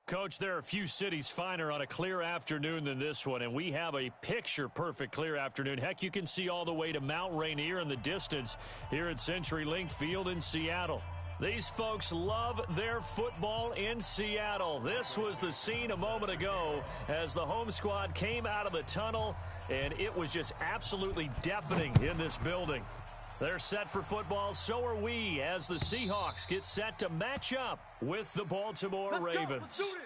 Coach, there are a few cities finer on a clear afternoon than this one, and we have a picture-perfect clear afternoon. Heck, you can see all the way to Mount Rainier in the distance here at CenturyLink Field in Seattle. These folks love their football in Seattle. This was the scene a moment ago as the home squad came out of the tunnel, and it was just absolutely deafening in this building. They're set for football, so are we, as the Seahawks get set to match up with the Baltimore Ravens. Let's do this.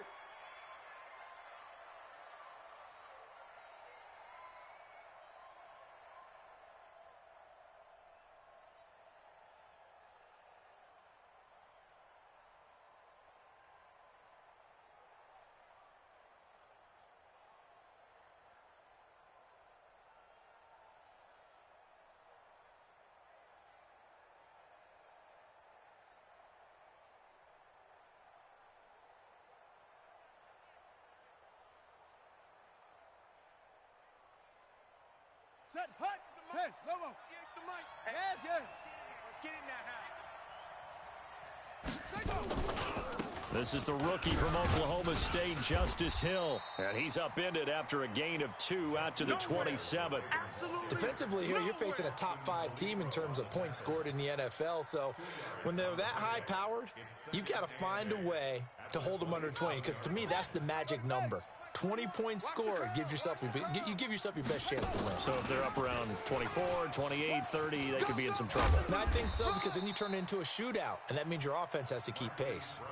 Set, hut. Hey, Lobo. It's the mic. Yes, yes. Let's get in there, huh? This is the rookie from Oklahoma State, Justice Hill. And he's upended after a gain of 2 out to the 27. Defensively here, you're facing a top 5 team in terms of points scored in the NFL. So when they're that high-powered, you've got to find a way to hold them under 20. Because to me, that's the magic number. 20 points scored, you give yourself your best chance to win. So if they're up around 24, 28, 30, they could be in some trouble. And I think so, because then you turn it into a shootout, and that means your offense has to keep pace.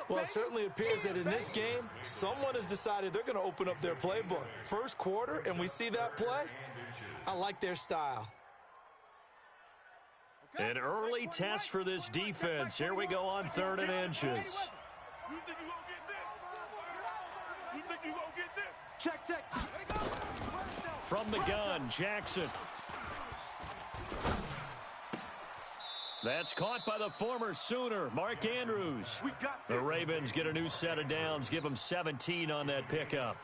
Well, it certainly appears that in this game, someone has decided they're going to open up their playbook. First quarter, and we see that play. I like their style. An early test for this defense. Here we go on 3rd and inches. Check, check. From the gun, Jackson. That's caught by the former Sooner, Mark Andrews. The Ravens get a new set of downs, give them 17 on that pickup.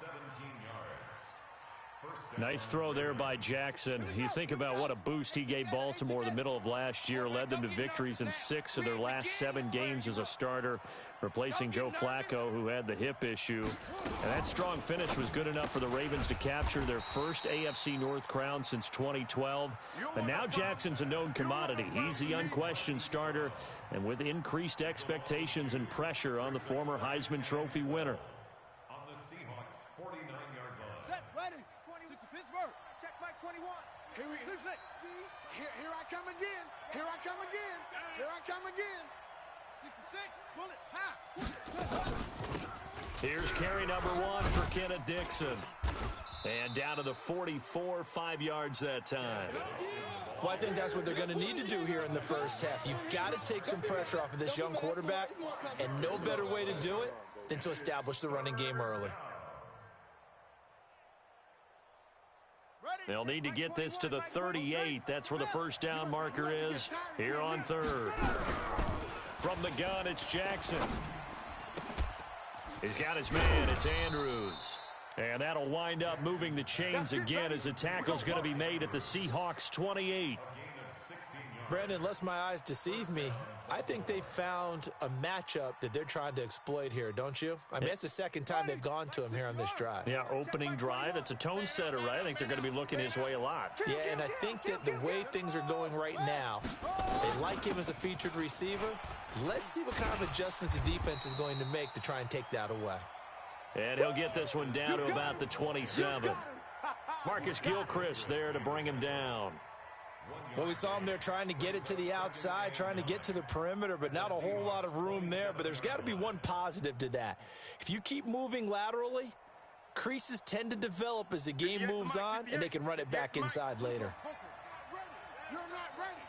Nice throw there by Jackson. You think about what a boost he gave Baltimore the middle of last year, led them to victories in 6 of their last 7 games as a starter, replacing Joe Flacco, who had the hip issue. And that strong finish was good enough for the Ravens to capture their first AFC North crown since 2012. And now Jackson's a known commodity. He's the unquestioned starter, and with increased expectations and pressure on the former Heisman Trophy winner. On the Seahawks 49-yard line. Set, ready. 6 to Pittsburgh. Check Mike 21. Here I come again. Here I come again. Here I come again. 6 to 6. Bullet. Ha. Here's carry number 1 for Kenneth Dixon. And down to the 44, 5 yards that time. Well, I think that's what they're going to need to do here in the first half. You've got to take some pressure off of this young quarterback, and no better way to do it than to establish the running game early. They'll need to get this to the 38. That's where the first down marker is here on 3rd. From the gun, it's Jackson. He's got his man. It's Andrews. And that'll wind up moving the chains again as the tackle's going to be made at the Seahawks 28. Brandon, unless my eyes deceive me, I think they found a matchup that they're trying to exploit here, don't you? I mean, that's the second time they've gone to him here on this drive. Yeah, opening drive. It's a tone setter, right? I think they're going to be looking his way a lot. Yeah, and I think that the way things are going right now, they like him as a featured receiver. Let's see what kind of adjustments the defense is going to make to try and take that away. And he'll get this one down to about the 27. Marcus Gilchrist there to bring him down. Well, we saw him there trying to get it to the outside, trying to get to the perimeter, but not a whole lot of room there. But there's got to be one positive to that. If you keep moving laterally, creases tend to develop as the game moves on, and they can run it back inside later. You're not ready.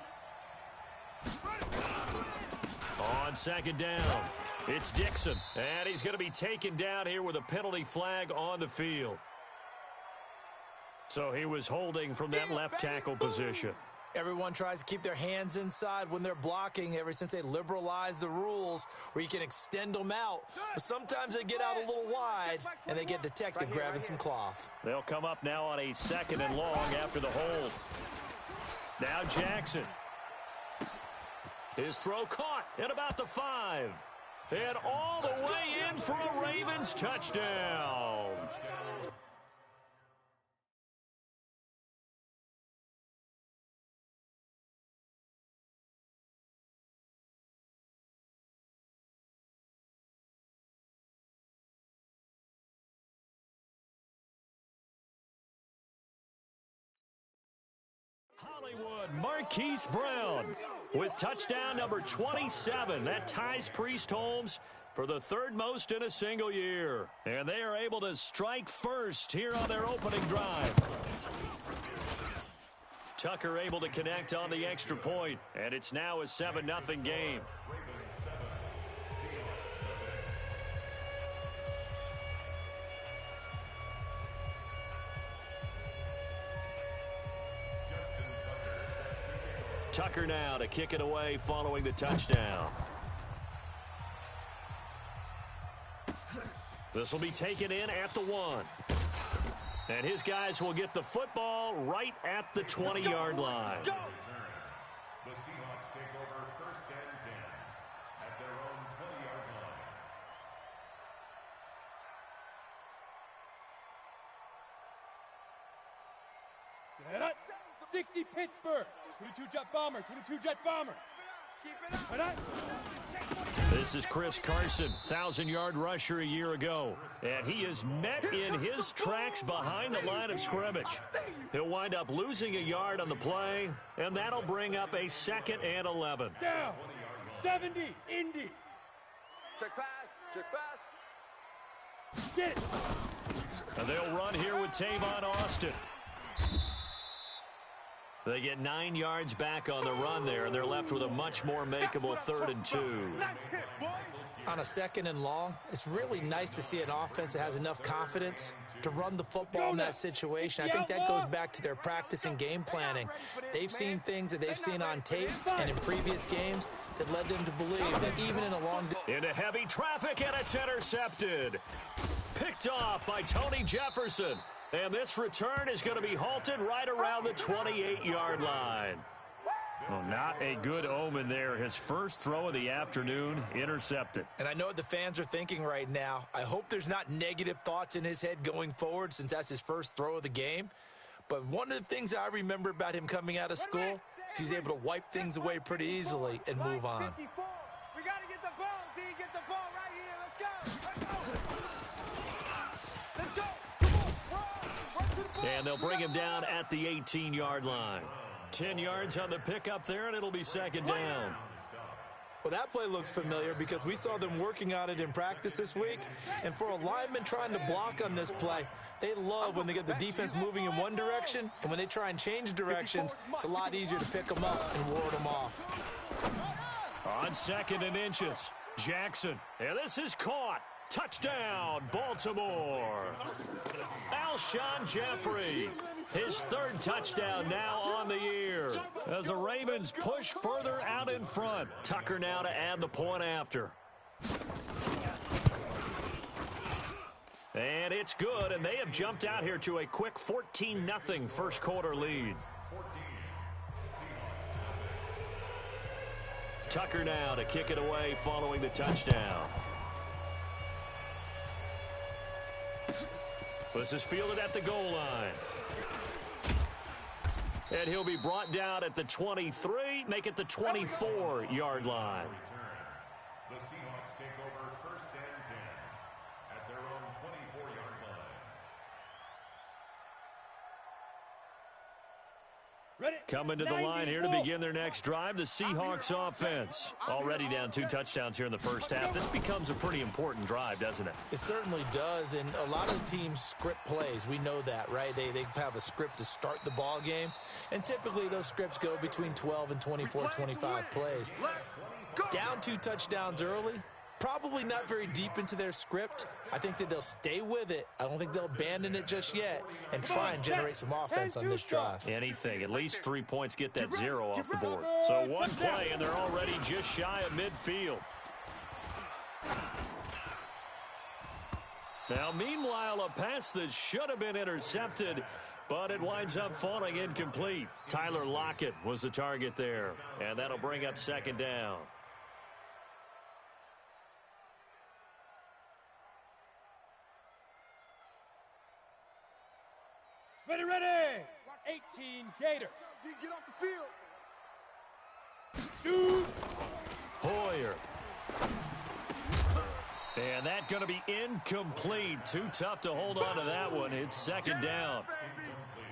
On 2nd down, it's Dixon, and he's going to be taken down here with a penalty flag on the field. So he was holding from that left tackle position. Everyone tries to keep their hands inside when they're blocking ever since they liberalized the rules where you can extend them out. But sometimes they get out a little wide, and they get detected grabbing some cloth. They'll come up now on a 2nd and long after the hold. Now Jackson. His throw caught at about the 5. And all the way in for a Ravens touchdown. Hollywood, Marquise Brown with touchdown number 27. That ties Priest Holmes for the third most in a single year. And they are able to strike first here on their opening drive. Tucker able to connect on the extra point, and it's now a 7-0 game. Tucker now to kick it away following the touchdown. This will be taken in at the 1. And his guys will get the football right at the 20-yard line. The Seahawks take over 1st and 10 at their own 20-yard line. Set up. 60 Pittsburgh. 22 jet bomber. 22 jet bomber. Keep it up. This is Chris Carson, 1,000-yard rusher a year ago. And he is met in his tracks behind the line of scrimmage. He'll wind up losing a yard on the play, and that'll bring up a 2nd and 11. Down. 70. Indy. Check pass. Check pass. Get it. And they'll run here with Tavon Austin. They get 9 yards back on the run there, and they're left with a much more makeable 3rd and 2. On a 2nd and long, it's really nice to see an offense that has enough confidence to run the football in that situation. I think that goes back to their practice and game planning. They've seen things that they've seen on tape and in previous games that led them to believe that even in a long day. Into heavy traffic, and it's intercepted. Picked off by Tony Jefferson. And this return is going to be halted right around the 28-yard line. Well, not a good omen there. His first throw of the afternoon intercepted. And I know what the fans are thinking right now. I hope there's not negative thoughts in his head going forward since that's his first throw of the game. But one of the things I remember about him coming out of school is he's able to wipe things away pretty easily and move on. We got to get the ball, D. Get the ball right here. Let's go. Let's go. And they'll bring him down at the 18-yard line. 10 yards on the pickup there, and it'll be 2nd down. Well, that play looks familiar because we saw them working on it in practice this week. And for a lineman trying to block on this play, they love when they get the defense moving in one direction. And when they try and change directions, it's a lot easier to pick them up and ward them off. On 2nd and inches, Jackson. And this is caught. Touchdown, Baltimore. Alshon Jeffrey, his 3rd touchdown now on the year. As the Ravens push further out in front. Tucker now to add the point after. And it's good, and they have jumped out here to a quick 14-0 first quarter lead. Tucker now to kick it away following the touchdown. This is fielded at the goal line. And he'll be brought down at the 23, make it the 24-yard line. The Seahawks take over 1st and 10 at their own 24-yard line. Ready. Coming to the line here to begin their next drive, the Seahawks offense. Already down 2 touchdowns here in the first half. This becomes a pretty important drive, doesn't it? It certainly does, and a lot of teams script plays. We know that, right? They have a script to start the ball game, and typically those scripts go between 12 and 24, 25 plays. Down 2 touchdowns early, probably not very deep into their script. I think that they'll stay with it. I don't think they'll abandon it just yet and try and generate some offense on this drive. Anything. At least 3 points get that 0 off the board. So one play, and they're already just shy of midfield. Now, meanwhile, a pass that should have been intercepted, but it winds up falling incomplete. Tyler Lockett was the target there, and that'll bring up 2nd down. Ready. 18 Gator. Get off the field. Shoot. Hoyer. And that's going to be incomplete. Too tough to hold on to that one. It's second down.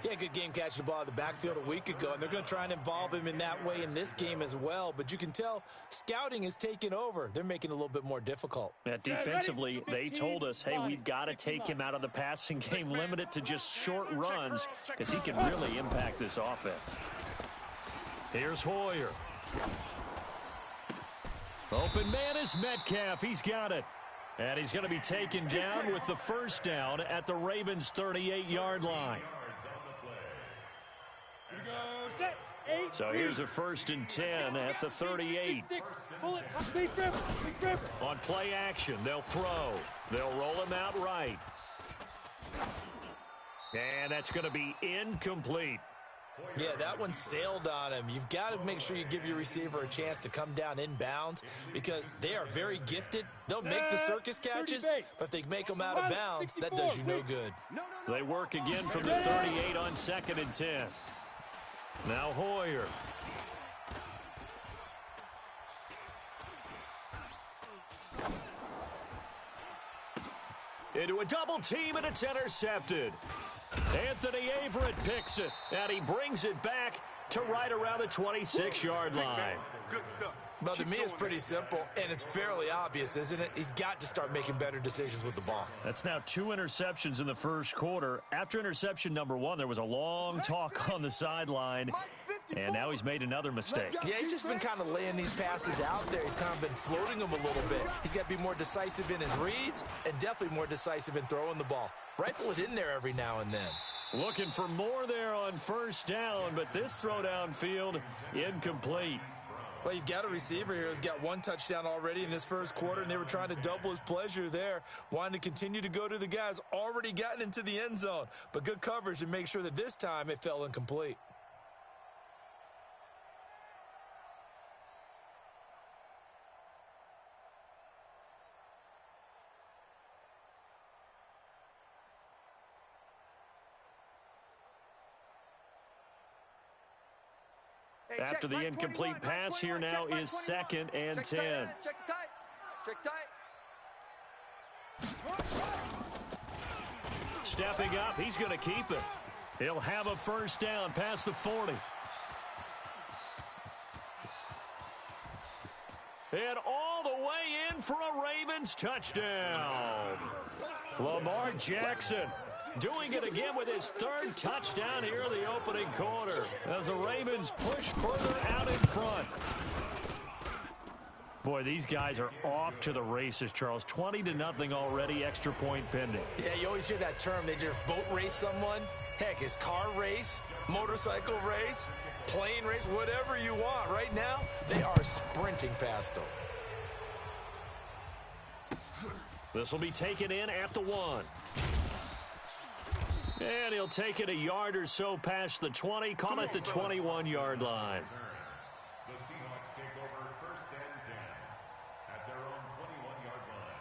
Yeah, good game catching the ball in the backfield a week ago, and they're going to try and involve him in that way in this game as well. But you can tell scouting is taking over. They're making it a little bit more difficult. Defensively, they told us, hey, we've got to take him out of the passing game, limit it to just short runs, because he can really impact this offense. Here's Hoyer. Open man is Metcalf. He's got it. And he's going to be taken down with the first down at the Ravens' 38-yard line. So here's a 1st and 10 at the 38. On play action, they'll throw. They'll roll him out right. And that's going to be incomplete. Yeah, that one sailed on him. You've got to make sure you give your receiver a chance to come down inbounds because they are very gifted. They'll make the circus catches, but if they make them out of bounds, that does you no good. They work again from the 38 on 2nd and 10. Now Hoyer. Into a double team, and it's intercepted. Anthony Averett picks it, and he brings it back to right around the 26-yard line. Good stuff. But to me, it's pretty simple, and it's fairly obvious, isn't it? He's got to start making better decisions with the ball. That's now 2 interceptions in the first quarter. After interception number 1, there was a long talk on the sideline, and now he's made another mistake. Yeah, he's just been kind of laying these passes out there. He's kind of been floating them a little bit. He's got to be more decisive in his reads and definitely more decisive in throwing the ball. Rifle it in there every now and then. Looking for more there on first down, but this throw downfield incomplete. Well, you've got a receiver here who's got 1 touchdown already in this first quarter, and they were trying to double his pleasure there, wanting to continue to go to the guys already gotten into the end zone. But good coverage to make sure that this time it fell incomplete. After the incomplete pass, here now is 2nd and 10. Check tight. Stepping up, he's going to keep it. He'll have a first down past the 40. And all the way in for a Ravens touchdown. Lamar Jackson doing it again with his 3rd touchdown here in the opening quarter as the Ravens push further out in front. Boy, these guys are off to the races, Charles. 20-0 already, extra point pending. Yeah, you always hear that term. They just boat race someone. Heck, it's car race, motorcycle race, plane race, whatever you want. Right now, they are sprinting past them. This will be taken in at the 1. And he'll take it a yard or so past the 20, call it the 21-yard line. The Seahawks take over 1st and 10 at their own 21-yard line.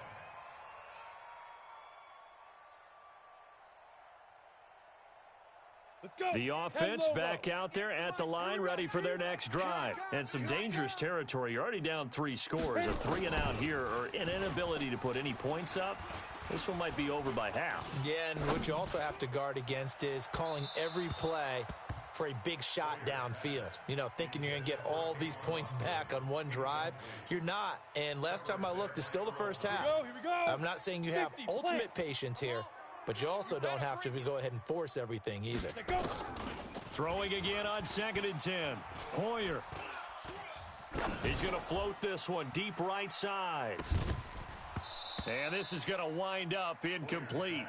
Let's go. The offense back out there at the line, ready for their next drive. And some dangerous territory. You're already down 3 scores. A 3-and-out here, or an inability to put any points up. This one might be over by half. Yeah, and what you also have to guard against is calling every play for a big shot downfield. You know, thinking you're going to get all these points back on one drive. You're not. And last time I looked, it's still the first half. Here we go. I'm not saying you have ultimate patience here, but you also don't have to go ahead and force everything either. Throwing again on 2nd and 10. Hoyer. He's going to float this one deep right side. And this is going to wind up incomplete.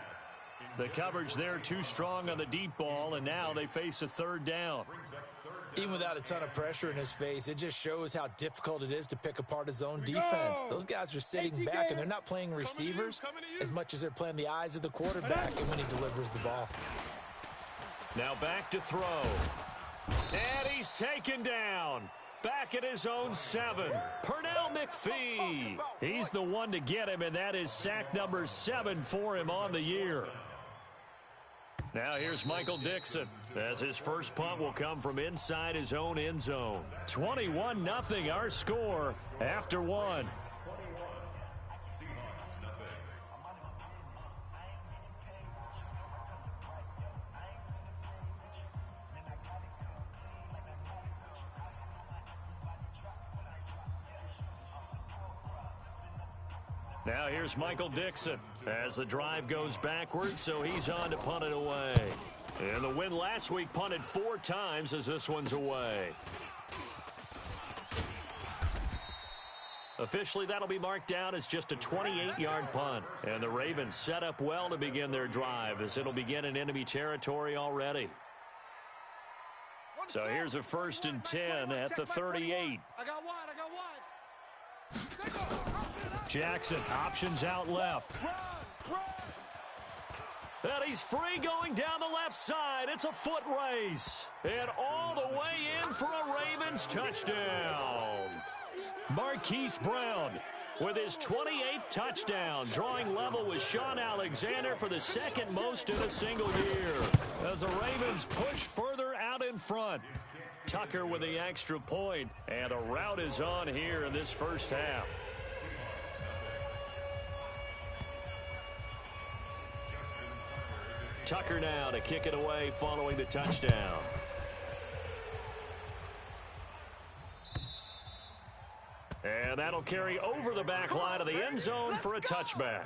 The coverage there too strong on the deep ball, and now they face a 3rd down. Even without a ton of pressure in his face, it just shows how difficult it is to pick apart his own defense. Those guys are sitting back, and they're not playing receivers as much as they're playing the eyes of the quarterback and when he delivers the ball. Now back to throw. And he's taken down. Back at his own 7. Pernell McPhee. He's the one to get him, and that is sack number 7 for him on the year. Now here's Michael Dixon, as his first punt will come from inside his own end zone. 21-0 our score after one. Now here's Michael Dixon as the drive goes backwards, so he's on to punt it away. And the win last week punted 4 times as this one's away. Officially, that'll be marked down as just a 28-yard punt. And the Ravens set up well to begin their drive as it'll begin in enemy territory already. So here's a 1st and 10 at the 38. I got wide. Jackson options out left. And he's free going down the left side. It's a foot race. And all the way in for a Ravens touchdown. Marquise Brown with his 28th touchdown, drawing level with Sean Alexander for the second most in a single year. As the Ravens push further out in front. Tucker with the extra point, and a rout is on here in this first half. Tucker now to kick it away following the touchdown. And that'll carry over the back line of the end zone for a touchback.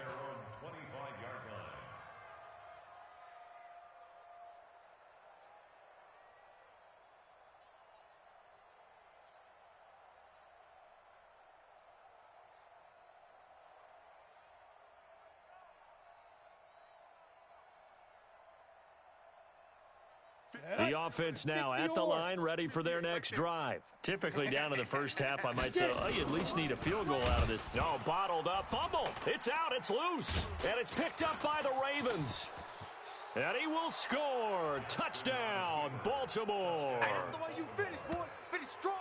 The offense now at the line, ready for their next drive. Typically down in the first half, I might say, oh, you at least need a field goal out of this. No, bottled up, fumble. It's out, it's loose. And it's picked up by the Ravens. And he will score. Touchdown, Baltimore. I love the way you finish, boy. Finish strong.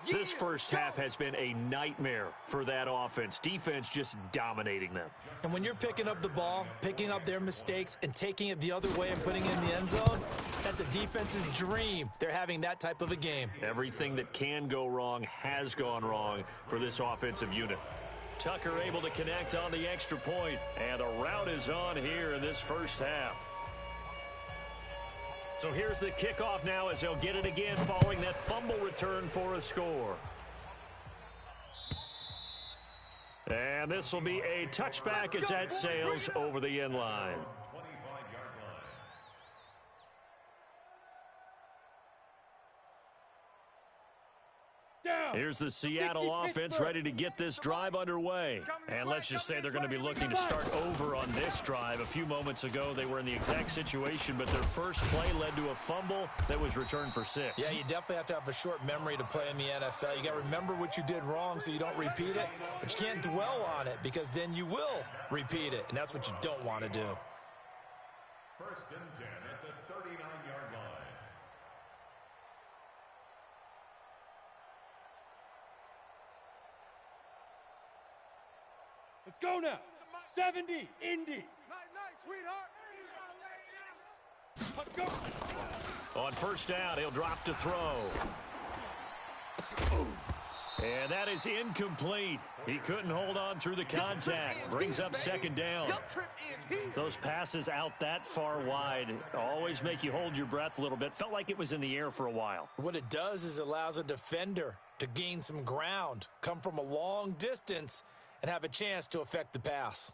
Yeah, this first half has been a nightmare for that offense. Defense just dominating them. And when you're picking up the ball, picking up their mistakes, and taking it the other way and putting it in the end zone, that's a defense's dream. They're having that type of a game. Everything that can go wrong has gone wrong for this offensive unit. Tucker able to connect on the extra point, and the rout is on here in this first half. So here's the kickoff now as they'll get it again following that fumble return for a score. And this will be a touchback as that sails over the end line. Here's the Seattle offense ready to get this drive underway. And let's just say they're going to be looking to start over on this drive. A few moments ago, they were in the exact situation, but their first play led to a fumble that was returned for 6. Yeah, you definitely have to have a short memory to play in the NFL. You got to remember what you did wrong so you don't repeat it, but you can't dwell on it because then you will repeat it, and that's what you don't want to do. 1st and 10 at the 39-yard line. Let's go now. 70, Indy. Night, sweetheart. Let's go. On first down, he'll drop to throw. And that is incomplete. He couldn't hold on through the contact. Brings up 2nd down. Those passes out that far wide always make you hold your breath a little bit. Felt like it was in the air for a while. What it does is it allows a defender to gain some ground, come from a long distance, and have a chance to affect the pass.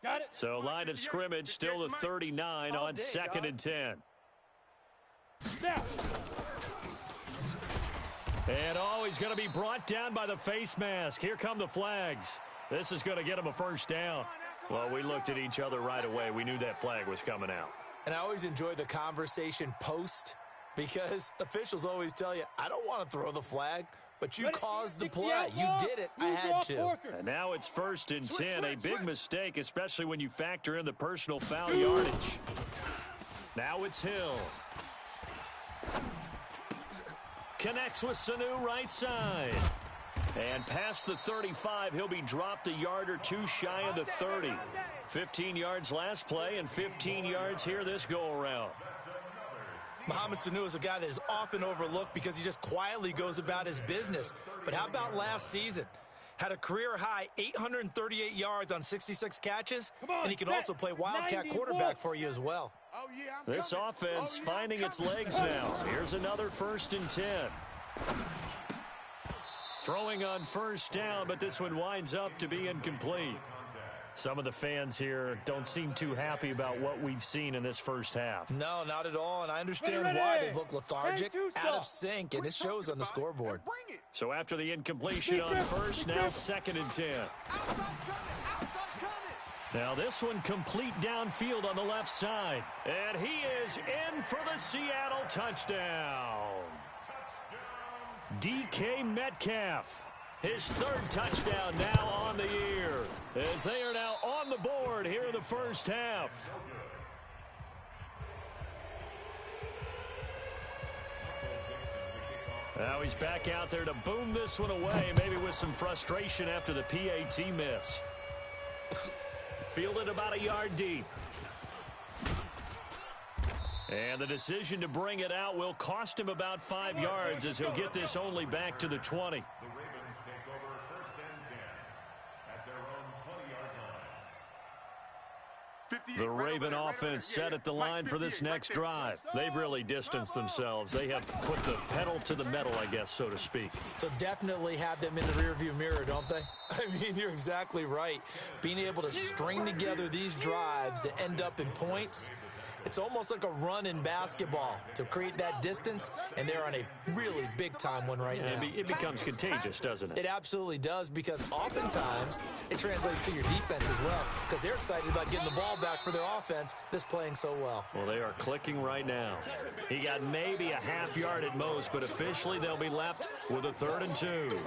Got it. So line of scrimmage still the 39 on 2nd and 10. Now. And he's going to be brought down by the face mask. Here come the flags. This is going to get him a first down. Well, we looked at each other right away. We knew that flag was coming out. And I always enjoy the conversation post because officials always tell you, I don't want to throw the flag, but you caused the play. You did it. I had to. And now it's 1st and 10. A big mistake, especially when you factor in the personal foul yardage. Now it's Hill. Connects with Sanu right side. And past the 35, he'll be dropped a yard or two shy of the 30. 15 yards last play and 15 yards here this go-around. Mohamed Sanu is a guy that is often overlooked because he just quietly goes about his business. But how about last season? Had a career-high 838 yards on 66 catches, and he can also play Wildcat quarterback for you as well. Oh, yeah, This offense finding its legs now. Here's another 1st and 10. Throwing on 1st down, but this one winds up to be incomplete. Some of the fans here don't seem too happy about what we've seen in this first half. No, not at all, and I understand why they look lethargic, out of sync, and it shows on the scoreboard. So after the incompletion on 1st, now 2nd and 10. Now this one complete downfield on the left side. And he is in for the Seattle touchdown. DK Metcalf. His 3rd touchdown now on the year, as they are now on the board here in the first half. Now he's back out there to boom this one away, maybe with some frustration after the PAT miss. Fielded about a yard deep. And the decision to bring it out will cost him about 5 yards, as he'll get this only back to the 20. The Raven offense set at the line for this next drive. They've really distanced themselves. They have put the pedal to the metal, I guess, so to speak. So definitely have them in the rearview mirror, don't they? I mean, you're exactly right. Being able to string together these drives that end up in points, it's almost like a run in basketball to create that distance, and they're on a really big-time one right now. It becomes contagious, doesn't it? It absolutely does, because oftentimes it translates to your defense as well, because they're excited about getting the ball back for their offense that's playing so well. Well, they are clicking right now. He got maybe a half yard at most, but officially they'll be left with a 3rd and 2.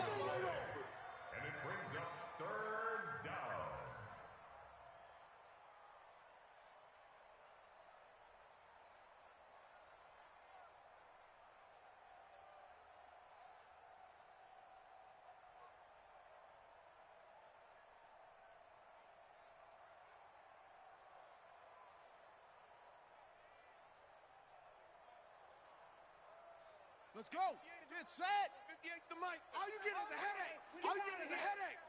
Let's go. Get set. 58's the mic. All you get is a headache. All you get is a headache.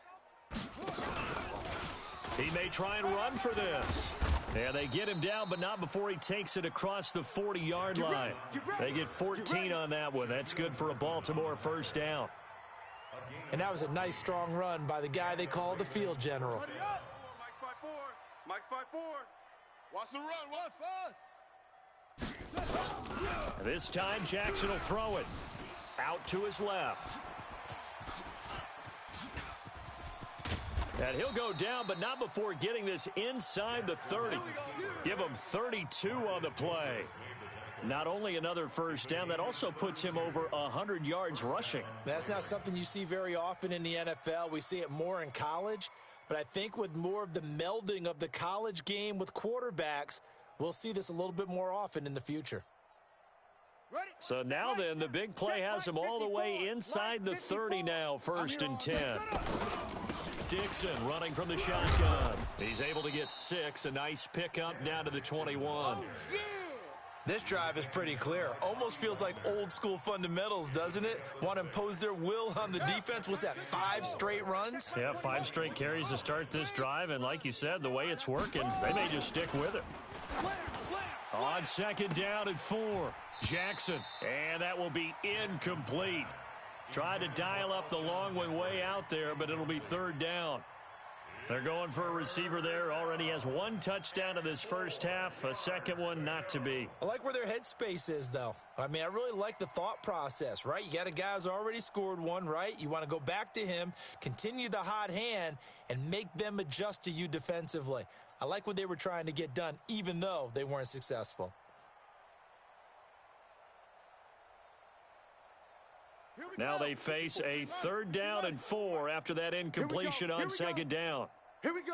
He may try and run for this. Yeah, they get him down, but not before he takes it across the 40-yard line. They get 14 on that one. That's good for a Baltimore 1st down. And that was a nice, strong run by the guy they call the field general. Mike's 5-4. Mike's 5-4. Watch the run. Watch fast. This time, Jackson will throw it out to his left. And he'll go down, but not before getting this inside the 30. Give him 32 on the play. Not only another 1st down, that also puts him over 100 yards rushing. That's not something you see very often in the NFL. We see it more in college. But I think with more of the melding of the college game with quarterbacks, we'll see this a little bit more often in the future. So now then, the big play has him all the way inside the 30 now, 1st and 10. Dixon running from the shotgun. He's able to get 6. A nice pickup down to the 21. This drive is pretty clear. Almost feels like old school fundamentals, doesn't it? Want to impose their will on the defense. What's that, 5 straight runs? Yeah, 5 straight carries to start this drive. And like you said, the way it's working, they may just stick with it. On 2nd down and 4. Jackson, and that will be incomplete. Tried to dial up the long one way out there, but it'll be 3rd down. They're going for a receiver there. Already has 1 touchdown in this first half, a 2nd one not to be. I like where their headspace is, though. I mean, I really like the thought process, right? You got a guy who's already scored 1, right? You want to go back to him, continue the hot hand, and make them adjust to you defensively. I like what they were trying to get done, even though they weren't successful. Now they face a 3rd down and 4 after that incompletion on 2nd down. Here we go.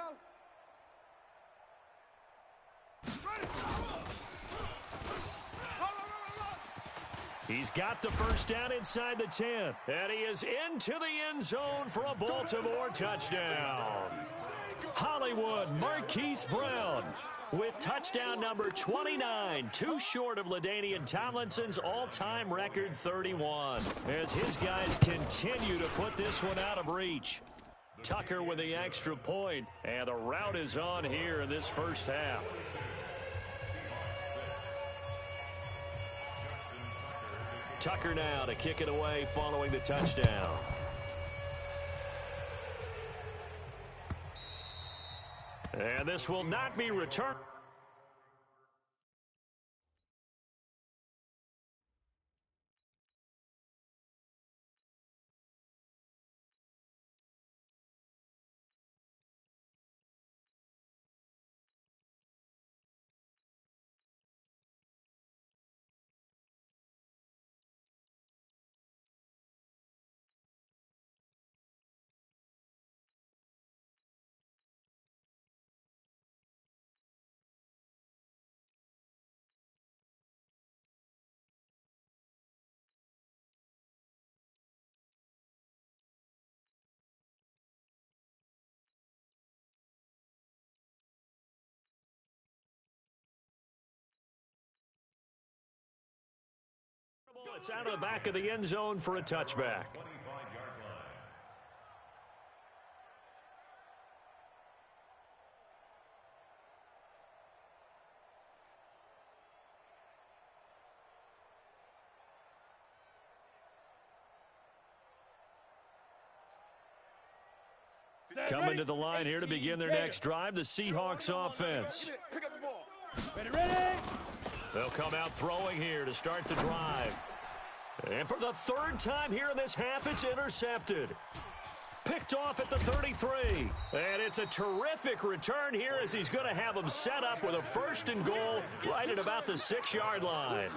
He's got the first down inside the 10. And he is into the end zone for a Baltimore touchdown. Hollywood Marquise Brown with touchdown number 29, too short of LaDainian Tomlinson's all-time record 31, as his guys continue to put this one out of reach. Tucker with the extra point, and the route is on here in this first half. Tucker now to kick it away following the touchdown. And this will not be returned. It's out of the back of the end zone for a touchback. Coming to the line here to begin their next drive, the Seahawks offense. Pick up the ball. Ready? They'll come out throwing here to start the drive. And for the third time here in this half, it's intercepted. Picked off at the 33. And it's a terrific return here as he's going to have them set up with a first and goal right at about the 6-yard line.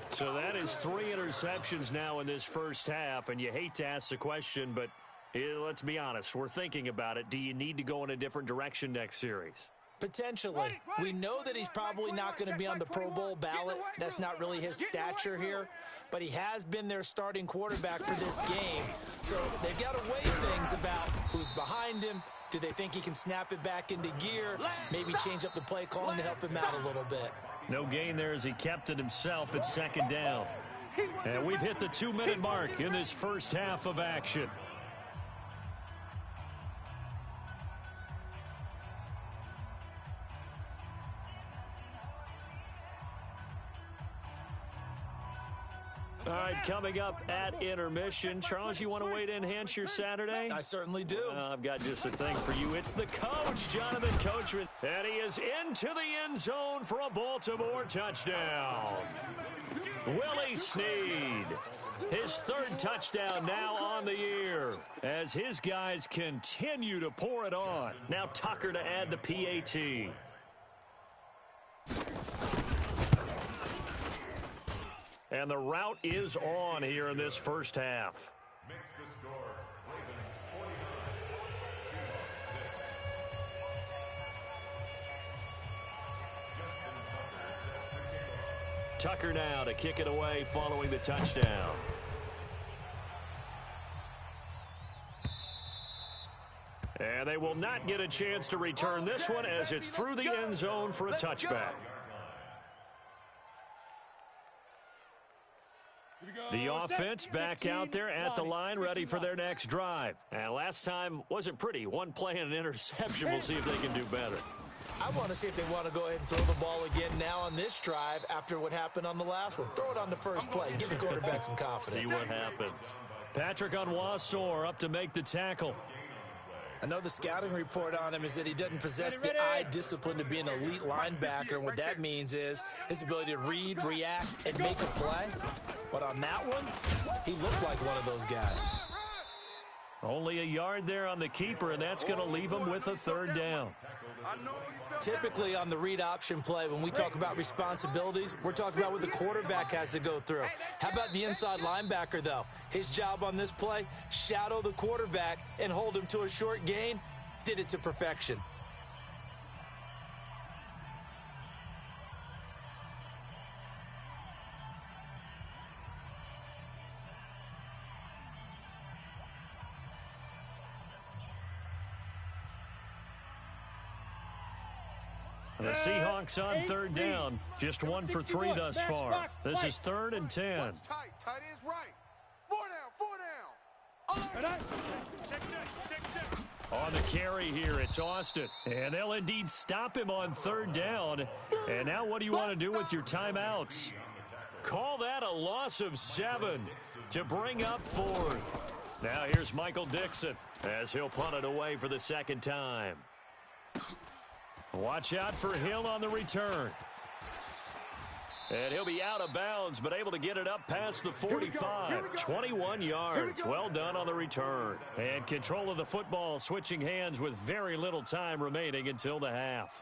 So that is 3 interceptions now in this first half. And you hate to ask the question, but let's be honest. We're thinking about it. Do you need to go in a different direction next series? Potentially. We know that he's probably not going to be on the Pro Bowl ballot. That's not really his stature here. But he has been their starting quarterback for this game. So they've got to weigh things about who's behind him. Do they think he can snap it back into gear? Maybe change up the play calling to help him out a little bit. No gain there as he kept it himself at second down. And we've hit the 2-minute mark in this first half of action. All right, coming up at intermission. Charles, you want a way to enhance your Saturday? I certainly do. I've got just a thing for you. It's the coach, Jonathan Coachman. And he is into the end zone for a Baltimore touchdown. Willie Snead. His third touchdown now on the year as his guys continue to pour it on. Now Tucker to add the PAT. And the route is on here in this first half. Makes the score. Ravens 49, Seahawks 6. Tucker now to kick it away following the touchdown. And they will not get a chance to return this one as it's through the end zone for a touchback. The offense back out there at the line, ready for their next drive. And last time wasn't pretty. One play and an interception. We'll see if they can do better. I want to see if they want to go ahead and throw the ball again now on this drive after what happened on the last one. Throw it on the first play. Give the quarterback some confidence. See what happens. Patrick Onwuasor up to make the tackle. I know the scouting report on him is that he doesn't possess the eye discipline to be an elite linebacker, and what that means is his ability to read, react, and make a play. But on that one, he looked like one of those guys. Only a yard there on the keeper, and that's going to leave him with a third down. Typically on the read option play, when we talk about responsibilities, we're talking about what the quarterback has to go through. How about the inside linebacker, though? His job on this play, shadow the quarterback and hold him to a short gain. Did it to perfection. The Seahawks on third down. Just 1 for 3 thus far. This is 3rd and 10. Tight ends right. 4 down. On the carry here, it's Austin. And they'll indeed stop him on 3rd down. And now what do you want to do with your timeouts? Call that a loss of 7 to bring up 4th. Now here's Michael Dixon as he'll punt it away for the 2nd time. Watch out for Hill on the return. And he'll be out of bounds, but able to get it up past the 45. 21 yards. Well done on the return. And control of the football switching hands with very little time remaining until the half.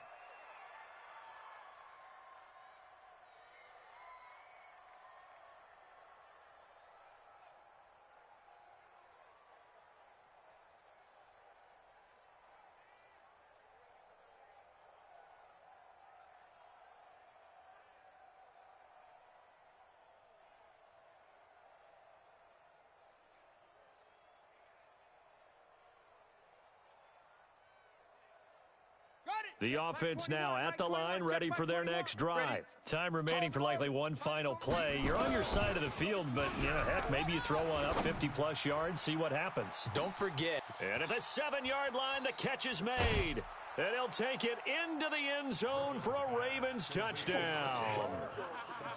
The offense now at the line, ready for their next drive. Time remaining for likely one final play. You're on your side of the field, but, heck, maybe you throw one up 50-plus yards, see what happens. Don't forget. And at the 7-yard line, the catch is made. And he'll take it into the end zone for a Ravens touchdown.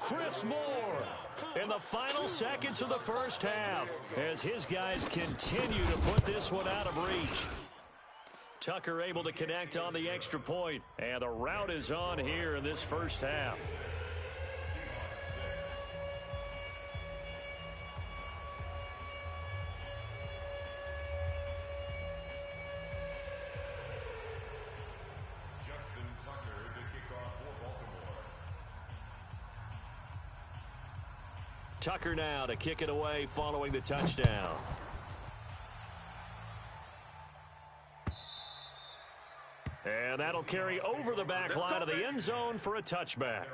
Chris Moore in the final seconds of the first half as his guys continue to put this one out of reach. Tucker able to connect on the extra point, and the route is on here in this first half. Justin Tucker to kick off for Baltimore. Tucker now to kick it away following the touchdown. And that'll carry over the back line of the end zone for a touchback.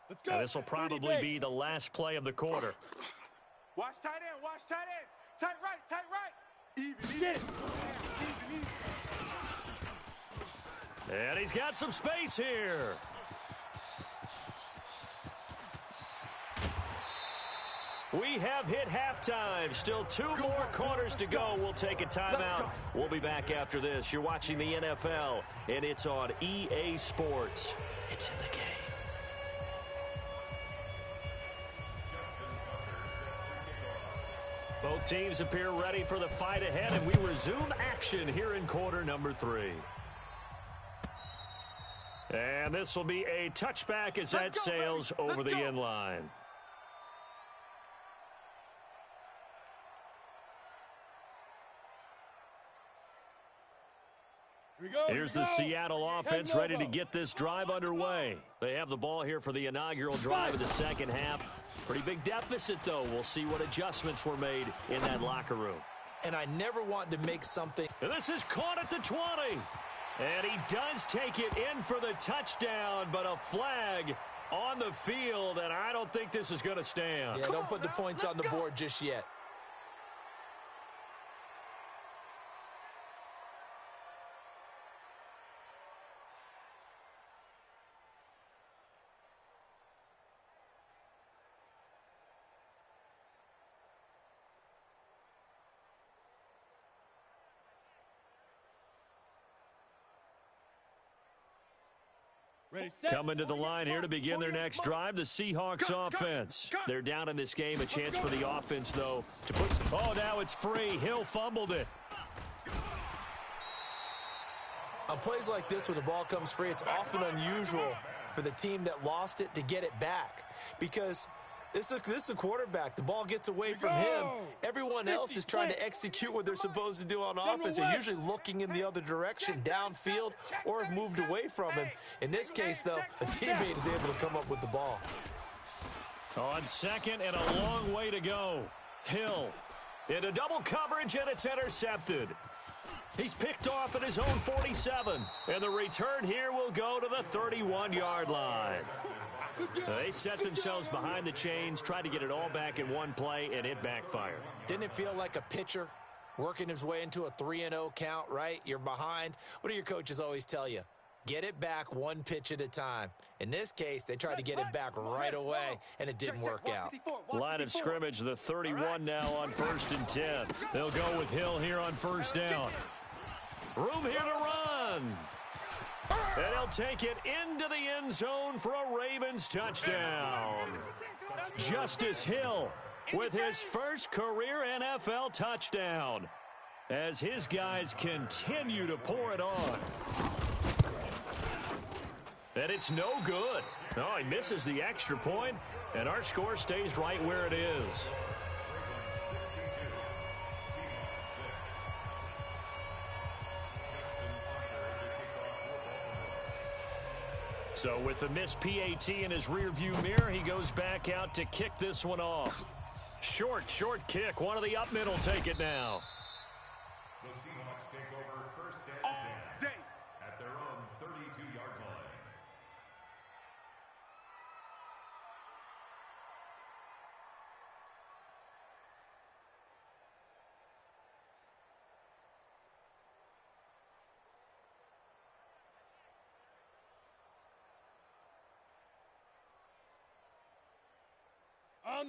Let's go. And this will probably be the last play of the quarter. Watch tight end. Watch tight end. Tight right. Tight right. Even. Get it. Even. And he's got some space here. We have hit halftime. Still 2 more quarters to go. We'll take a timeout. We'll be back after this. You're watching the NFL, and it's on EA Sports. It's in the game. Both teams appear ready for the fight ahead, and we resume action here in quarter number 3. And this will be a touchback as that sails over the end line. Here's the Seattle offense ready to get this drive underway. They have the ball here for the inaugural drive of the second half. Pretty big deficit, though. We'll see what adjustments were made in that locker room. And I never want to make something. And this is caught at the 20. And he does take it in for the touchdown, but a flag on the field, and I don't think this is going to stand. Yeah, don't put the points on the board just yet. Coming to the line here to begin their next drive, the Seahawks offense. They're down in this game. A chance for the offense, though, to put some... Oh, now it's free. Hill fumbled it. On plays like this, when the ball comes free, it's often unusual for the team that lost it to get it back. Because this is a quarterback. The ball gets away from him. Everyone else is trying to execute what they're supposed to do on offense. They're usually looking in the other direction, downfield, or have moved away from him. In this case, though, a teammate is able to come up with the ball. On second and a long way to go. Hill into double coverage, and it's intercepted. He's picked off at his own 47. And the return here will go to the 31-yard line. They set themselves behind the chains, tried to get it all back in one play, and it backfired. Didn't it feel like a pitcher working his way into a 3-0 count, right? You're behind. What do your coaches always tell you? Get it back one pitch at a time. In this case, they tried to get it back right away, and it didn't work out. Line of scrimmage, the 31 now on 1st and 10. They'll go with Hill here on 1st down. Room here to run. And he'll take it into the end zone for a Ravens touchdown. Justice Hill with his first career NFL touchdown as his guys continue to pour it on. And it's no good. Oh, he misses the extra point, and our score stays right where it is. So with the missed PAT in his rearview mirror, he goes back out to kick this one off. Short kick. One of the up middle take it now. The Seahawks take over 1st and 10 at their own 32-yard line.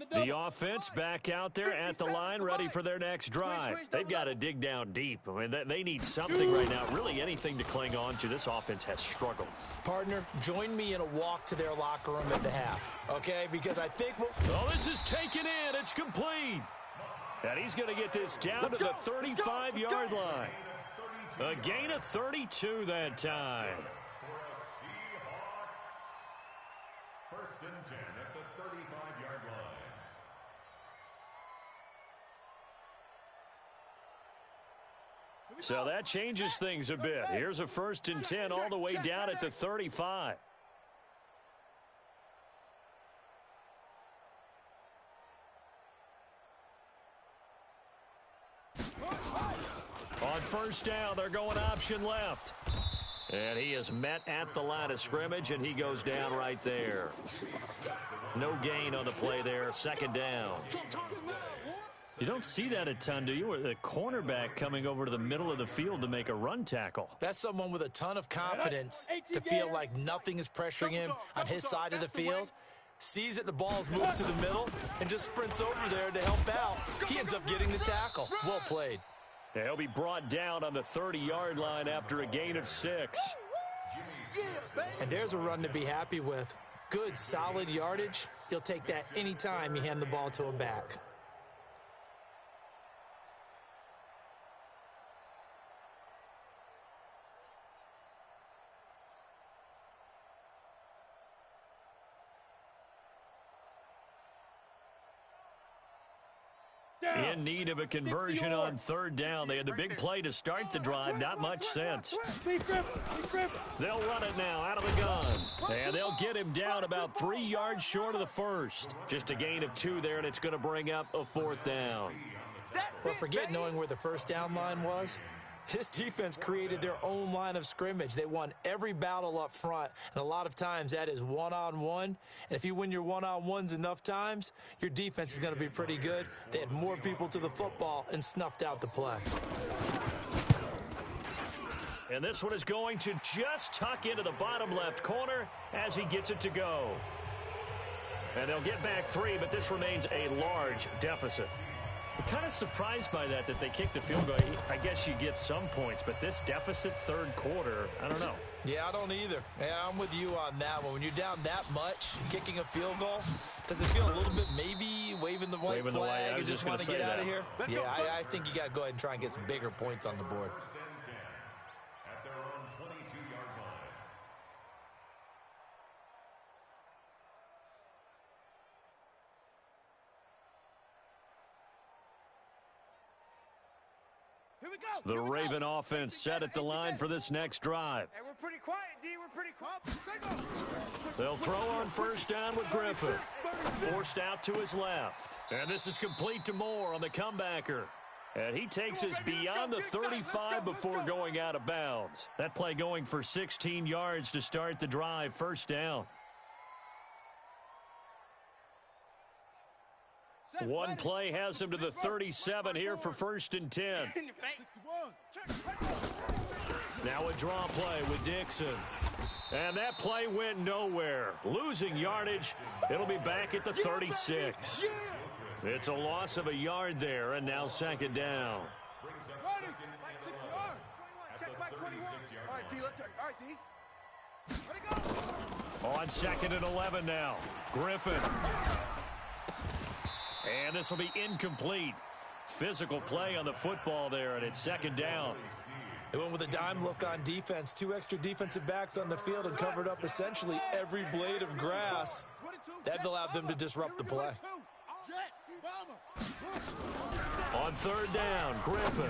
The offense back out there at the line, ready for their next drive. They've got to dig down deep. I mean, they need something right now, really anything to cling on to. This offense has struggled. Partner, join me in a walk to their locker room at the half, okay? Because I think oh, this is taken in. It's complete. And he's going to get this down to the 35-yard line. A gain of 32 that time. For a Seahawks, 1st and 10 at the 35-yard line. So that changes things a bit. Here's a 1st and 10 all the way down at the 35. On 1st down, they're going option left. And he is met at the line of scrimmage, and he goes down right there. No gain on the play there, 2nd down. You don't see that a ton, do you? Or the cornerback coming over to the middle of the field to make a run tackle. That's someone with a ton of confidence to feel like nothing is pressuring him on his side of the field. Sees that the ball's moved to the middle and just sprints over there to help out. He ends up getting the tackle. Well played. Yeah, he'll be brought down on the 30-yard line after a gain of 6. And there's a run to be happy with. Good, solid yardage. He'll take that anytime you hand the ball to a back. In need of a conversion on 3rd down. They had the big play to start the drive. Not much sense. They'll run it now out of the gun. And they'll get him down about 3 yards short of the first. Just a gain of 2 there, and it's going to bring up a 4th down. Well, forget knowing where the 1st down line was. This defense created their own line of scrimmage. They won every battle up front, and a lot of times that is one-on-one. And if you win your one-on-ones enough times, your defense is going to be pretty good. They had more people to the football and snuffed out the play. And this one is going to just tuck into the bottom left corner as he gets it to go. And they'll get back 3, but this remains a large deficit. I'm kind of surprised by that they kicked the field goal. I guess you get some points, but this deficit 3rd quarter, I don't know. Yeah, I don't either. Yeah, I'm with you on that one. When you're down that much, kicking a field goal, does it feel a little bit maybe waving the white flag and just want to get out of here? Yeah, I think you got to go ahead and try and get some bigger points on the board. At their own 22-yard line. The Raven offense set at the line for this next drive. Hey, we're pretty quiet, D. We're pretty quiet. They'll throw on 1st down with Griffin. Forced out to his left. And this is complete to Moore on the comebacker. And he takes us beyond the 35 before going out of bounds. That play going for 16 yards to start the drive. First down. One play has him to the 37 here for 1st and 10. Now a draw play with Dixon. And that play went nowhere. Losing yardage. It'll be back at the 36. It's a loss of a yard there, and now 2nd down. All right, T, let's go. All right, T. Let it go. On 2nd and 11 now. Griffin. And this will be incomplete. Physical play on the football there, and it's 2nd down. They went with a dime look on defense. 2 extra defensive backs on the field and covered up essentially every blade of grass. That allowed them to disrupt the play. On 3rd down, Griffin.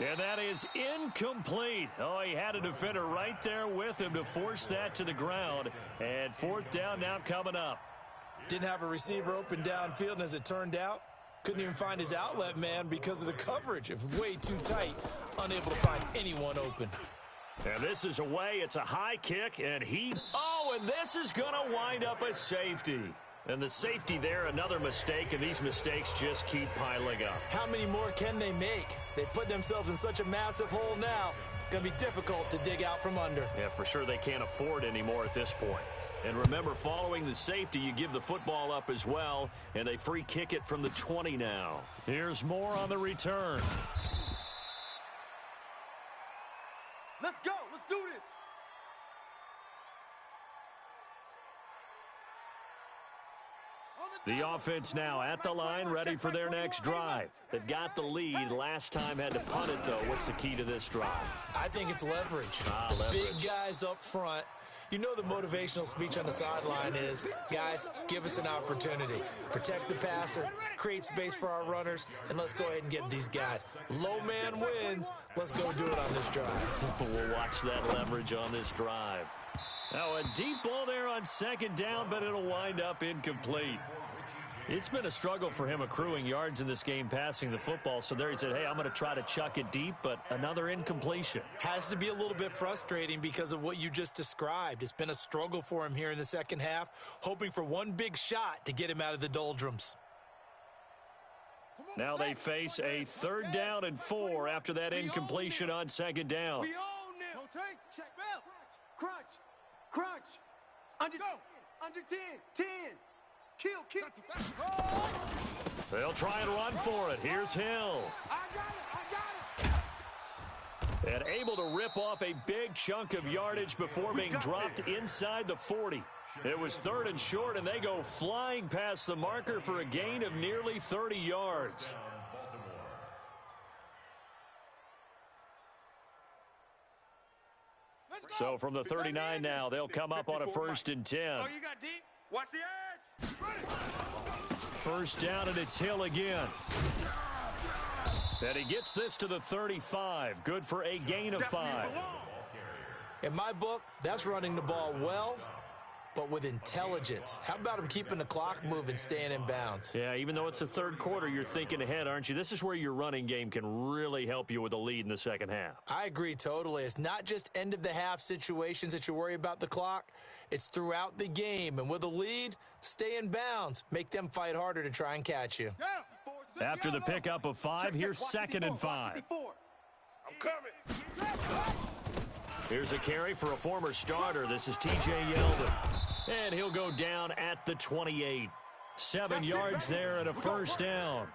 And that is incomplete. Oh, he had a defender right there with him to force that to the ground. And 4th down now coming up. Didn't have a receiver open downfield, and as it turned out, couldn't even find his outlet man because of the coverage. It was way too tight, unable to find anyone open. And this is away. It's a high kick, and and this is going to wind up a safety. And the safety there, another mistake, and these mistakes just keep piling up. How many more can they make? They put themselves in such a massive hole now. Going to be difficult to dig out from under. Yeah, for sure they can't afford anymore at this point. And remember, following the safety, you give the football up as well, and they free kick it from the 20 now. Here's more on the return. Let's go. Let's do this. The offense now at the line, ready for their next drive. They've got the lead. Last time had to punt it, though. What's the key to this drive? I think it's leverage. Leverage. Big guys up front. You know the motivational speech on the sideline is, guys, give us an opportunity. Protect the passer, create space for our runners, and let's go ahead and get these guys. Low man wins. Let's go do it on this drive. We'll watch that leverage on this drive. Now a deep ball there on 2nd down, but it'll wind up incomplete. It's been a struggle for him accruing yards in this game passing the football. So there he said, hey, I'm going to try to chuck it deep, but another incompletion. Has to be a little bit frustrating because of what you just described. It's been a struggle for him here in the 2nd half, hoping for one big shot to get him out of the doldrums. Now they face a 3rd down and 4 after that incompletion on 2nd down. We own them. Check bell. Crunch. Under 10. Kill. They'll try and run for it. Here's Hill. I got it. And able to rip off a big chunk of yardage before being dropped inside the 40. It was 3rd and short, and they go flying past the marker for a gain of nearly 30 yards. So from the 39 now, they'll come up on a 1st and 10. Oh, you got deep? Watch the edge. 1st down, and it's Hill again. And he gets this to the 35. Good for a gain of 5. In my book, that's running the ball well, but with intelligence. How about him keeping the clock moving, staying in bounds? Yeah, even though it's the 3rd quarter, you're thinking ahead, aren't you? This is where your running game can really help you with a lead in the 2nd half. I agree totally. It's not just end-of-the-half situations that you worry about the clock. It's throughout the game. And with a lead, stay in bounds. Make them fight harder to try and catch you. After the pickup of 5, here's 2nd and 5. I'm coming. Here's a carry for a former starter. This is T.J. Yeldon. And he'll go down at the 28. 7 yards there and a 1st down.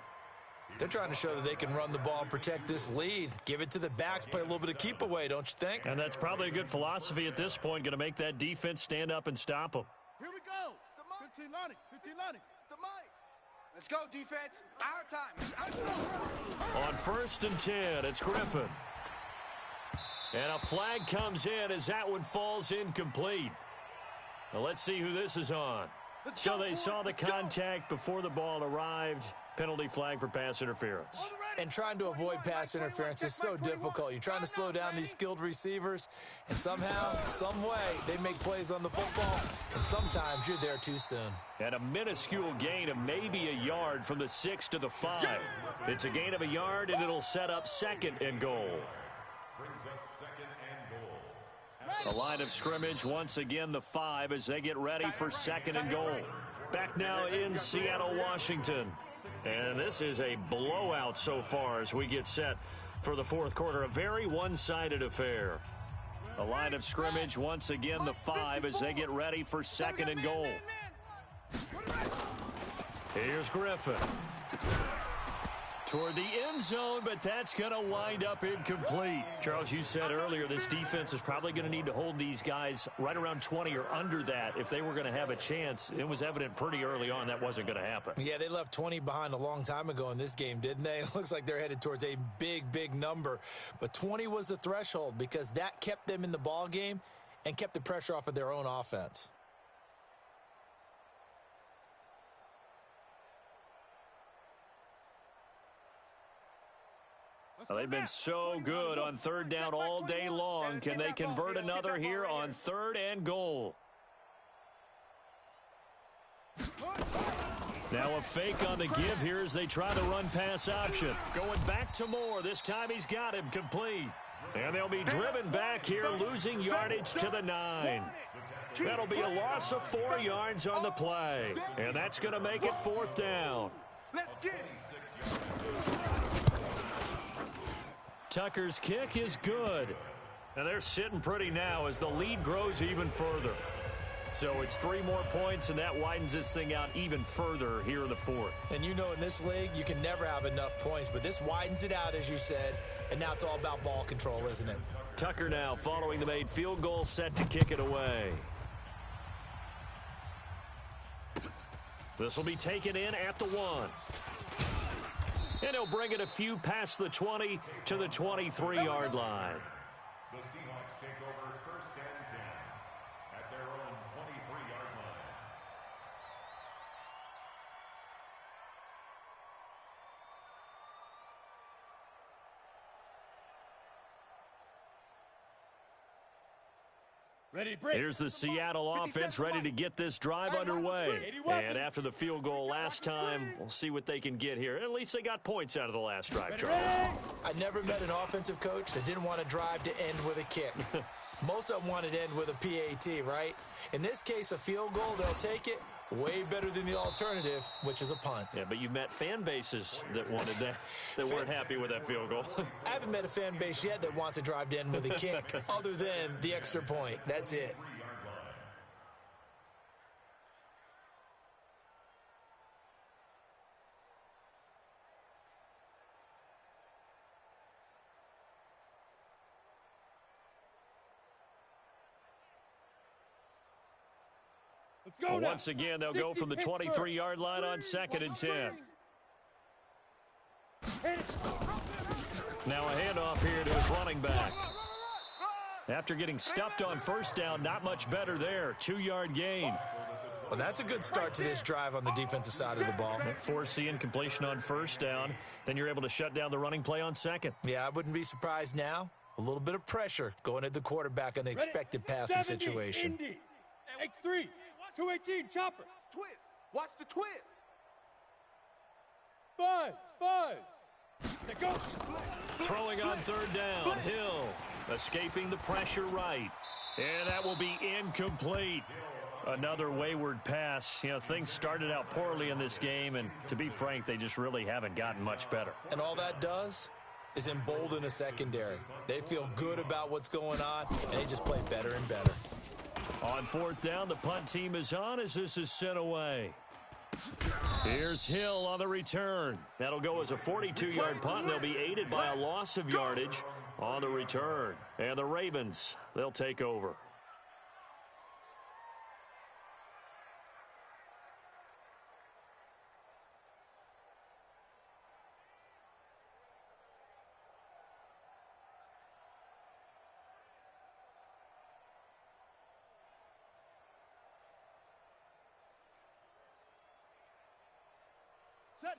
They're trying to show that they can run the ball and protect this lead. Give it to the backs, play a little bit of keep away, don't you think? And that's probably a good philosophy at this point, going to make that defense stand up and stop them. Here we go. 15 Lonnie. The mic. Let's go, defense. Our time. On 1st and 10, it's Griffin. And a flag comes in as that one falls incomplete. Now let's see who this is on. So they saw the contact before the ball arrived. Penalty flag for pass interference. And trying to avoid pass interference is so difficult. You're trying to slow down these skilled receivers, and somehow, some way, they make plays on the football, and sometimes you're there too soon. And a minuscule gain of maybe a yard from the 6 to the 5. It's a gain of a yard, and it'll set up 2nd and goal. Brings up 2nd and goal. The line of scrimmage, once again, the 5 as they get ready for 2nd and goal. Back now in Seattle, Washington. And this is a blowout so far as we get set for the 4th quarter. A very one-sided affair. The line of scrimmage, once again, the 5 as they get ready for 2nd and goal. Here's Griffin. Toward the end zone, but that's going to wind up incomplete. Charles, you said earlier this defense is probably going to need to hold these guys right around 20 or under that if they were going to have a chance. It was evident pretty early on that wasn't going to happen. Yeah, they left 20 behind a long time ago in this game, didn't they? It looks like they're headed towards a big, big number. But 20 was the threshold because that kept them in the ball game and kept the pressure off of their own offense. Well, they've been so good on 3rd down all day long. Can they convert another here on 3rd and goal? Now a fake on the give here as they try the run-pass option. Going back to Moore. This time he's got him complete. And they'll be driven back here, losing yardage to the 9. That'll be a loss of 4 yards on the play. And that's going to make it 4th down. Let's get it. Tucker's kick is good. And they're sitting pretty now as the lead grows even further. So it's 3 more points, and that widens this thing out even further here in the 4th. And you know in this league, you can never have enough points, but this widens it out, as you said, and now it's all about ball control, isn't it? Tucker now following the made field goal, set to kick it away. This will be taken in at the 1. And he'll bring it a few past the 20 to the 23-yard line. The Seahawks take over 1st and 10 at their own 23-yard line. Ready, break. Here's the Seattle offense ready to get this drive underway. And after the field goal last time, we'll see what they can get here. At least they got points out of the last drive, Charles. I never met an offensive coach that didn't want a drive to end with a kick. Most of them wanted to end with a PAT, right? In this case, a field goal, they'll take it. Way better than the alternative, which is a punt. Yeah, but you met fan bases that wanted that, that weren't happy with that field goal. I haven't met a fan base yet that wants a drive to end with a kick, other than the extra point. That's it. Let's go Well, now. once again, they'll go from the 23-yard line on 2nd and 10. Now a handoff here to his running back. After getting stuffed on 1st down, not much better there. 2-yard gain. Well, that's a good start to this drive on the defensive side of the ball. Force the incompletion on 1st down. Then you're able to shut down the running play on 2nd. Yeah, I wouldn't be surprised now. A little bit of pressure going at the quarterback in an expected passing situation. Indy. X3. 218, chopper. Twist. Watch the twist. Buzz. Let go. Throwing on 3rd down. Hill escaping the pressure right. And that will be incomplete. Another wayward pass. You know, things started out poorly in this game, and to be frank, they just really haven't gotten much better. And all that does is embolden a secondary. They feel good about what's going on, and they just play better and better. On 4th down, the punt team is on as this is sent away. Here's Hill on the return. That'll go as a 42-yard punt, and they'll be aided by a loss of yardage on the return. And the Ravens, they'll take over.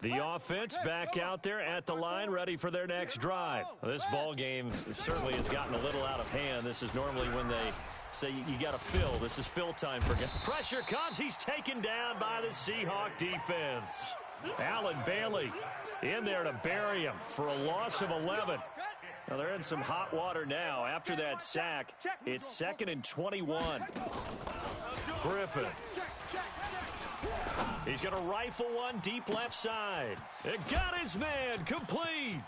The offense back out there at the line, ready for their next drive. This ball game certainly has gotten a little out of hand. This is normally when they say you got to fill. This is fill time for him. Pressure comes. He's taken down by the Seahawk defense. Allen Bailey in there to bury him for a loss of 11. Now they're in some hot water now. After that sack, it's 2nd and 21. Griffin. He's going to rifle one deep left side. It got his man complete.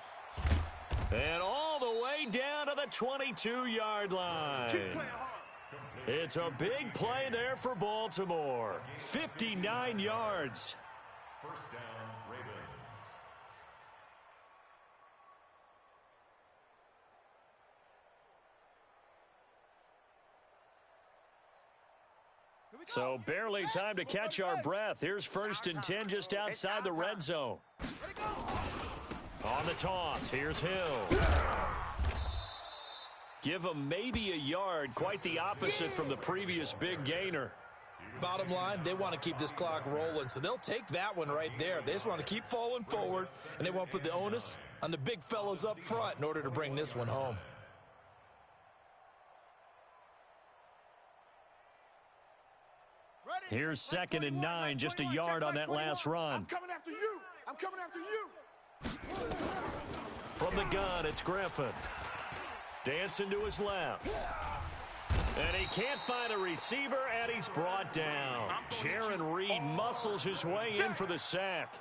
And all the way down to the 22-yard line. It's a big play there for Baltimore. 59 yards. First down, Ravens. So barely time to catch our breath. Here's 1st and 10 just outside the red zone. On the toss, here's Hill. Give him maybe a yard, quite the opposite from the previous big gainer. Bottom line, they want to keep this clock rolling, so they'll take that one right there. They just want to keep falling forward, and they want to put the onus on the big fellas up front in order to bring this one home. Here's 2nd and 9, just a yard on that last run. I'm coming after you. I'm coming after you. From the gun, it's Griffin. Dancing to his left. And he can't find a receiver, and he's brought down. Jaron Reed muscles his way in for the sack.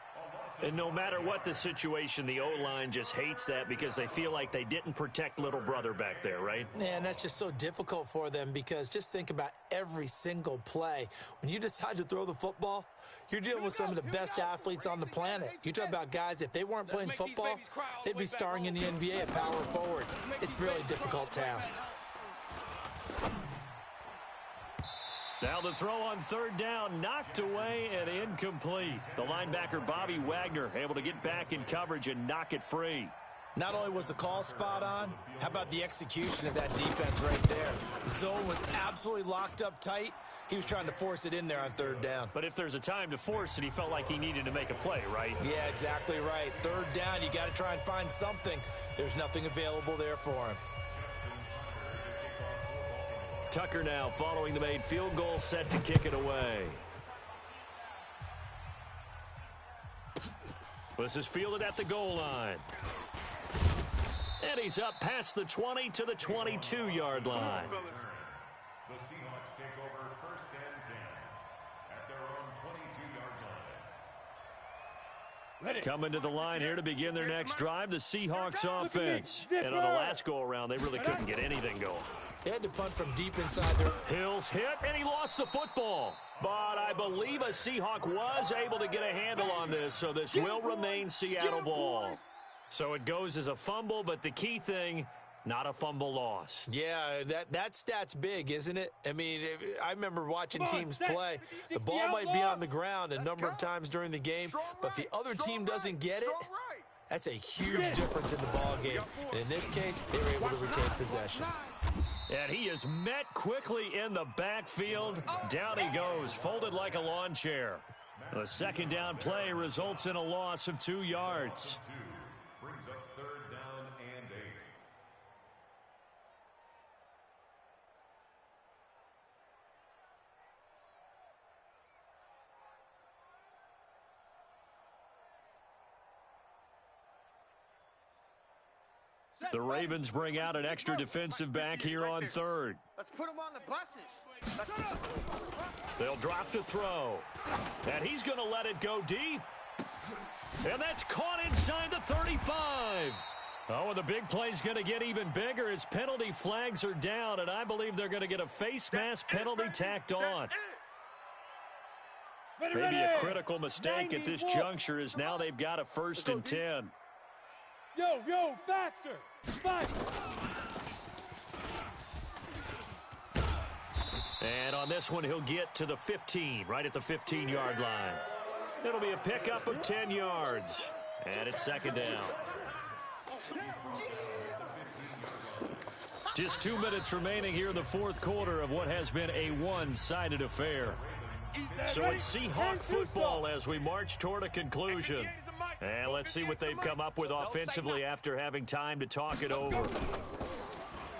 And no matter what the situation, the O-line just hates that because they feel like they didn't protect little brother back there, right? Man, that's just so difficult for them because just think about every single play. When you decide to throw the football, you're dealing with some of the best athletes on the planet. You talk about guys, if they weren't playing football, they'd be starring in the NBA at power forward. It's a really difficult task. Now the throw on 3rd down, knocked away and incomplete. The linebacker, Bobby Wagner, able to get back in coverage and knock it free. Not only was the call spot on, how about the execution of that defense right there? The zone was absolutely locked up tight. He was trying to force it in there on 3rd down. But if there's a time to force it, he felt like he needed to make a play, right? Yeah, exactly right. 3rd down, you got to try and find something. There's nothing available there for him. Tucker now following the made field goal, set to kick it away. This is fielded at the goal line. And he's up past the 20 to the 22-yard line. The Seahawks take over 1st and 10 at their own 22-yard line. Coming to the line here to begin their next drive, the Seahawks offense. And on the last go-around, they really couldn't get anything going. They had to punt from deep inside their... Hill's hit, and he lost the football. But I believe a Seahawk was able to get a handle on this, so this will remain Seattle ball. So it goes as a fumble, but the key thing, not a fumble loss. Yeah, that stat's big, isn't it? I mean, I remember watching teams play. The ball might be on the ground a number of times during the game, but the other team doesn't get it. That's a huge difference in the ball game. And in this case, they were able to retain possession. And he is met quickly in the backfield. Down he goes, folded like a lawn chair. The 2nd down play results in a loss of 2 yards. Brings up 3rd down and 8. The Ravens bring out an extra defensive back here on 3rd. Let's put them on the buses. They'll drop the throw. And he's going to let it go deep. And that's caught inside the 35. Oh, and the big play's going to get even bigger as penalty flags are down, and I believe they're going to get a face mask penalty tacked on. Maybe a critical mistake at this juncture is now they've got a 1st and 10. Yo, faster! Fight! And on this one, he'll get to the 15, right at the 15-yard line. It'll be a pickup of 10 yards. And it's 2nd down. Just 2 minutes remaining here in the 4th quarter of what has been a one-sided affair. So it's Seahawk football as we march toward a conclusion. And let's see what they've come up with offensively after having time to talk it over.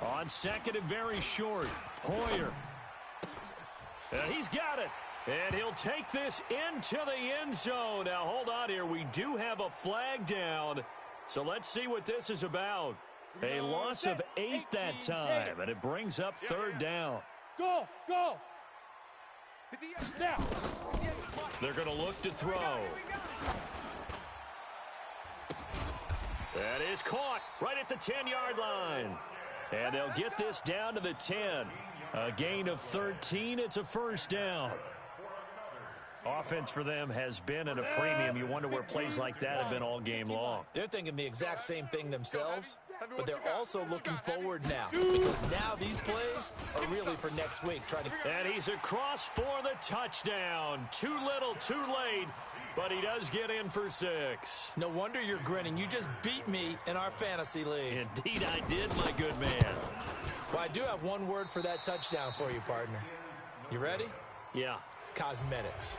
On second and very short, Hoyer. And he's got it. And he'll take this into the end zone. Now, hold on here. We do have a flag down. So let's see what this is about. A loss of 8 that time, and it brings up third down. Go! Now! They're going to look to throw. That is caught right at the 10-yard line. And they'll get this down to the 10. A gain of 13. It's a first down. Offense for them has been at a premium. You wonder where plays like that have been all game long. They're thinking the exact same thing themselves, but they're also looking forward now because now these plays are really for next week. And he's across for the touchdown. Too little, too late, but he does get in for 6. No wonder you're grinning. You just beat me in our fantasy league. Indeed I did, my good man. Well, I do have one word for that touchdown for you, partner. You ready? Yeah. Cosmetics.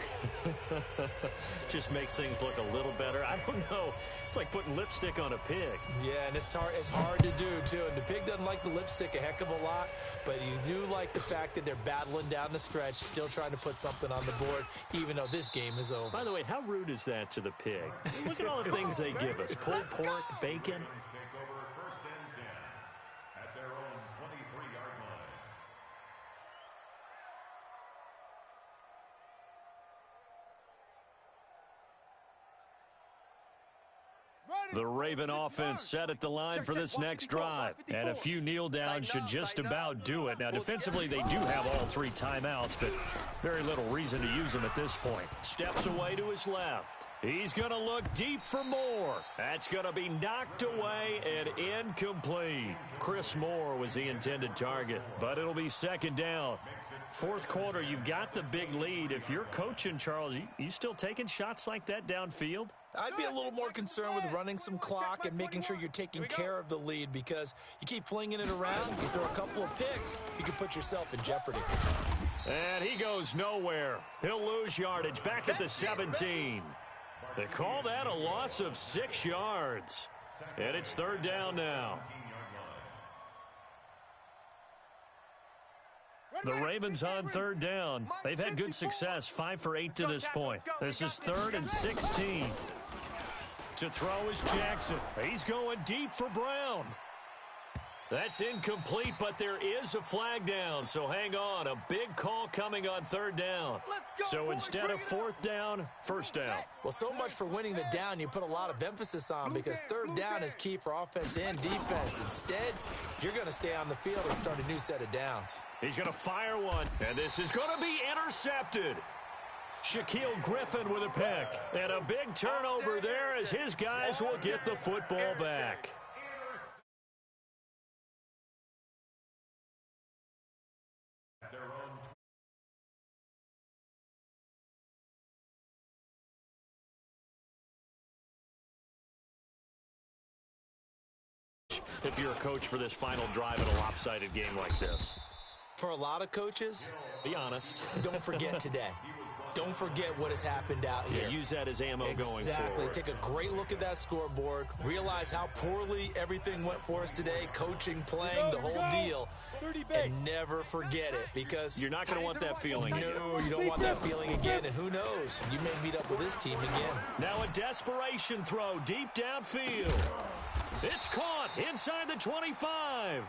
Just makes things look a little better. I don't know. It's like putting lipstick on a pig. Yeah, and it's hard to do, too. And the pig doesn't like the lipstick a heck of a lot, but you do like the fact that they're battling down the stretch, still trying to put something on the board, even though this game is over. By the way, how rude is that to the pig? Look at all the things they give us. Pulled pork, bacon. The Raven offense set at the line for this next drive. And a few kneel downs should just about do it. Now, defensively, they do have all 3 timeouts, but very little reason to use them at this point. Steps away to his left. He's going to look deep for Moore. That's going to be knocked away and incomplete. Chris Moore was the intended target, but it'll be second down. Fourth quarter, you've got the big lead. If you're coaching, Charles, you still taking shots like that downfield? I'd be a little more concerned with running some clock and making sure you're taking care of the lead because you keep flinging it around, you throw a couple of picks, you can put yourself in jeopardy. And he goes nowhere. He'll lose yardage back at the 17. They call that a loss of 6 yards. And it's third down now. The Ravens on third down. They've had good success, 5 for 8 to this point. This is 3rd and 16. To throw is Jackson. He's going deep for Brown. That's incomplete, but there is a flag down, so hang on. A big call coming on third down. So instead of fourth down, first down. Well, so much for winning the down you put a lot of emphasis on because third down is key for offense and defense. Instead, you're going to stay on the field and start a new set of downs. He's going to fire one, and this is going to be intercepted. Shaquille Griffin with a pick. And a big turnover there as his guys will get the football back. If you're a coach for this final drive in a lopsided game like this? For a lot of coaches, be honest. Don't forget today. Don't forget what has happened out here. Yeah, use that as ammo going forward. Exactly. Take a great look at that scoreboard. Realize how poorly everything went for us today. Coaching, playing, the whole deal. And never forget it because you're not going to want that feeling. No, you don't want that feeling again. And who knows? You may meet up with this team again. Now a desperation throw deep downfield. It's caught inside the 25.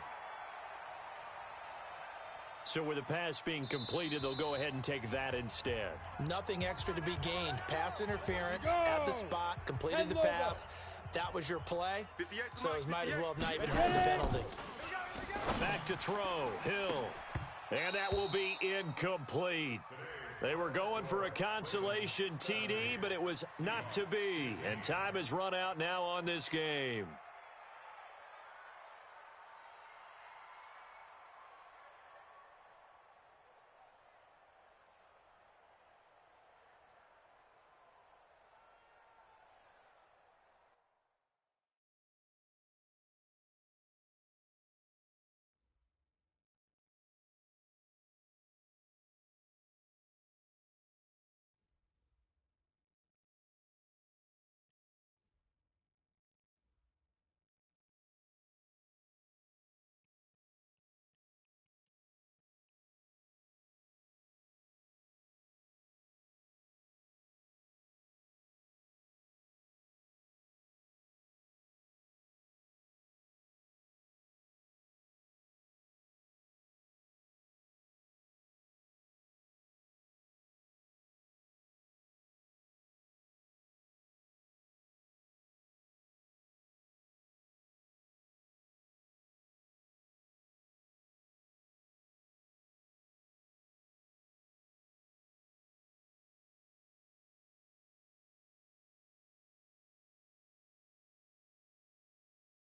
So with the pass being completed, they'll go ahead and take that instead. Nothing extra to be gained. Pass interference at the spot, completed the pass. That was your play, so it might as well have not even had the penalty. Back to throw, Hill. And that will be incomplete. They were going for a consolation TD, but it was not to be. And time has run out now on this game.